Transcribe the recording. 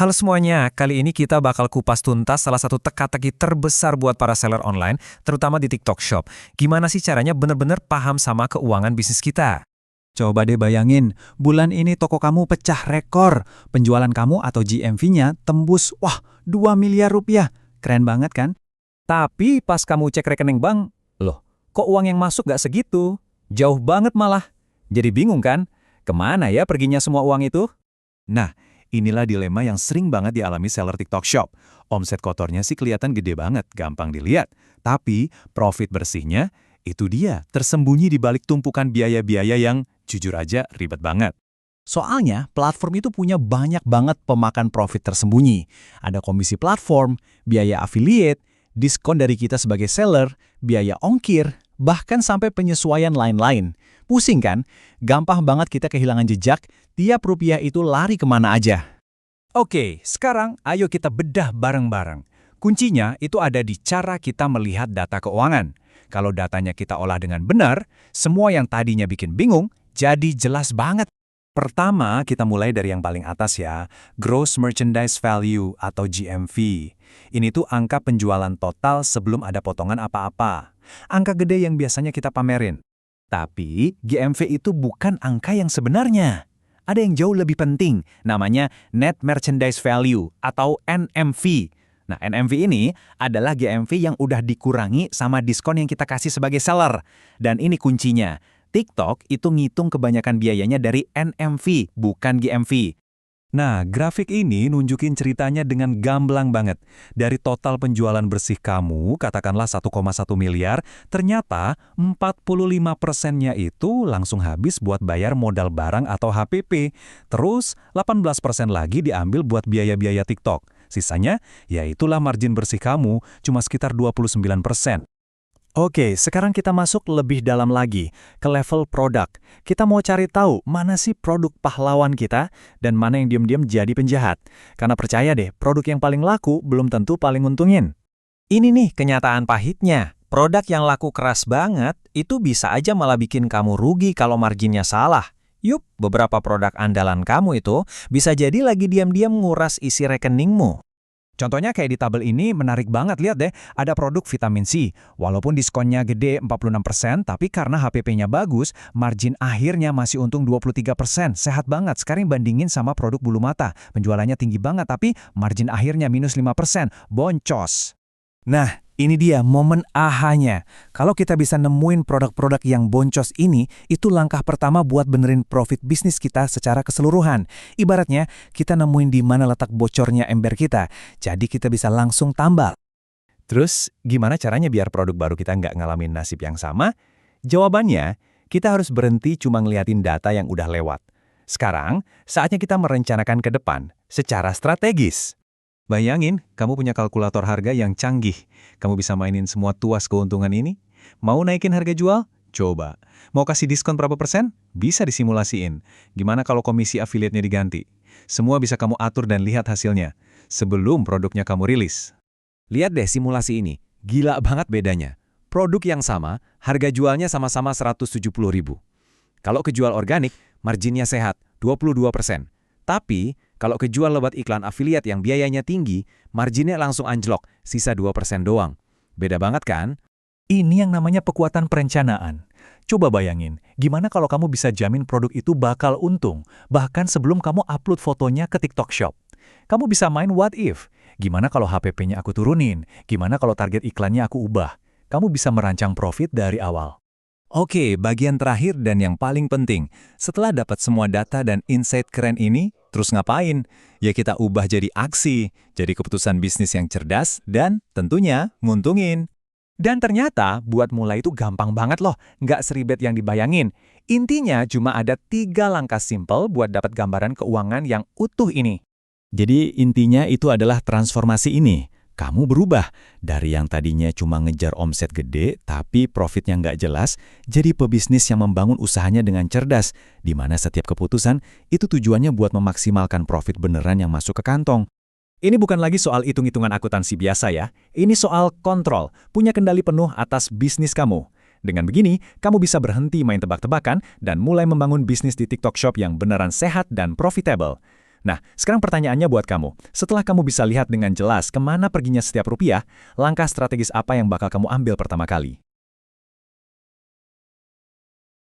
Halo semuanya, kali ini kita bakal kupas tuntas salah satu teka-teki terbesar buat para seller online, terutama di TikTok Shop. Gimana sih caranya benar-benar paham sama keuangan bisnis kita? Coba deh bayangin, bulan ini toko kamu pecah rekor. Penjualan kamu atau GMV-nya tembus, wah, 2 miliar rupiah. Keren banget kan? Tapi pas kamu cek rekening bank, loh, kok uang yang masuk nggak segitu? Jauh banget malah. Jadi bingung kan? Kemana ya perginya semua uang itu? Nah, inilah dilema yang sering banget dialami seller TikTok Shop. Omset kotornya sih kelihatan gede banget, gampang dilihat. Tapi, profit bersihnya, itu dia, tersembunyi di balik tumpukan biaya-biaya yang, jujur aja, ribet banget. Soalnya, platform itu punya banyak banget pemakan profit tersembunyi. Ada komisi platform, biaya affiliate, diskon dari kita sebagai seller, biaya ongkir, bahkan sampai penyesuaian lain-lain. Pusing kan? Gampang banget kita kehilangan jejak, tiap rupiah itu lari kemana aja. Oke, sekarang ayo kita bedah bareng-bareng. Kuncinya itu ada di cara kita melihat data keuangan. Kalau datanya kita olah dengan benar, semua yang tadinya bikin bingung, jadi jelas banget. Pertama, kita mulai dari yang paling atas ya, Gross Merchandise Value atau GMV. Ini tuh angka penjualan total sebelum ada potongan apa-apa. Angka gede yang biasanya kita pamerin. Tapi, GMV itu bukan angka yang sebenarnya. Ada yang jauh lebih penting, namanya Net Merchandise Value atau NMV. Nah, NMV ini adalah GMV yang udah dikurangi sama diskon yang kita kasih sebagai seller. Dan ini kuncinya, TikTok itu ngitung kebanyakan biayanya dari NMV, bukan GMV. Nah, grafik ini nunjukin ceritanya dengan gamblang banget. Dari total penjualan bersih kamu, katakanlah 1,1 miliar, ternyata 45%-nya itu langsung habis buat bayar modal barang atau HPP. Terus, 18% lagi diambil buat biaya-biaya TikTok. Sisanya, ya itulah margin bersih kamu, cuma sekitar 29%. Oke, sekarang kita masuk lebih dalam lagi, ke level produk. Kita mau cari tahu mana sih produk pahlawan kita dan mana yang diam-diam jadi penjahat. Karena percaya deh, produk yang paling laku belum tentu paling untungin. Ini nih kenyataan pahitnya. Produk yang laku keras banget, itu bisa aja malah bikin kamu rugi kalau marginnya salah. Yup, beberapa produk andalan kamu itu bisa jadi lagi diam-diam nguras isi rekeningmu. Contohnya kayak di tabel ini menarik banget, lihat deh, ada produk vitamin C. Walaupun diskonnya gede 46%, tapi karena HPP-nya bagus, margin akhirnya masih untung 23%. Sehat banget, sekarang bandingin sama produk bulu mata. Penjualannya tinggi banget, tapi margin akhirnya minus 5%. Boncos. Nah, ini dia momen ahanya. Kalau kita bisa nemuin produk-produk yang boncos ini, itu langkah pertama buat benerin profit bisnis kita secara keseluruhan. Ibaratnya, kita nemuin di mana letak bocornya ember kita, jadi kita bisa langsung tambal. Terus, gimana caranya biar produk baru kita nggak ngalamin nasib yang sama? Jawabannya, kita harus berhenti cuma ngeliatin data yang udah lewat. Sekarang, saatnya kita merencanakan ke depan secara strategis. Bayangin, kamu punya kalkulator harga yang canggih. Kamu bisa mainin semua tuas keuntungan ini. Mau naikin harga jual? Coba. Mau kasih diskon berapa persen? Bisa disimulasiin. Gimana kalau komisi affiliate-nya diganti? Semua bisa kamu atur dan lihat hasilnya sebelum produknya kamu rilis. Lihat deh simulasi ini. Gila banget bedanya. Produk yang sama, harga jualnya sama-sama 170.000. Kalau kejual organik, marginnya sehat, 22%. Tapi, kalau kejual lewat iklan affiliate yang biayanya tinggi, marginnya langsung anjlok, sisa 2% doang. Beda banget kan? Ini yang namanya kekuatan perencanaan. Coba bayangin, gimana kalau kamu bisa jamin produk itu bakal untung, bahkan sebelum kamu upload fotonya ke TikTok Shop. Kamu bisa main what if. Gimana kalau HPP-nya aku turunin? Gimana kalau target iklannya aku ubah? Kamu bisa merancang profit dari awal. Oke, bagian terakhir dan yang paling penting. Setelah dapat semua data dan insight keren ini, terus ngapain? Ya kita ubah jadi aksi, jadi keputusan bisnis yang cerdas, dan tentunya nguntungin. Dan ternyata buat mulai itu gampang banget loh, nggak seribet yang dibayangin. Intinya cuma ada 3 langkah simple buat dapat gambaran keuangan yang utuh ini. Jadi intinya itu adalah transformasi ini. Kamu berubah dari yang tadinya cuma ngejar omset gede tapi profitnya nggak jelas, jadi pebisnis yang membangun usahanya dengan cerdas, di mana setiap keputusan itu tujuannya buat memaksimalkan profit beneran yang masuk ke kantong. Ini bukan lagi soal hitung-hitungan akuntansi biasa ya, ini soal kontrol, punya kendali penuh atas bisnis kamu. Dengan begini, kamu bisa berhenti main tebak-tebakan dan mulai membangun bisnis di TikTok Shop yang beneran sehat dan profitable. Nah, sekarang pertanyaannya buat kamu. Setelah kamu bisa lihat dengan jelas kemana perginya setiap rupiah, langkah strategis apa yang bakal kamu ambil pertama kali?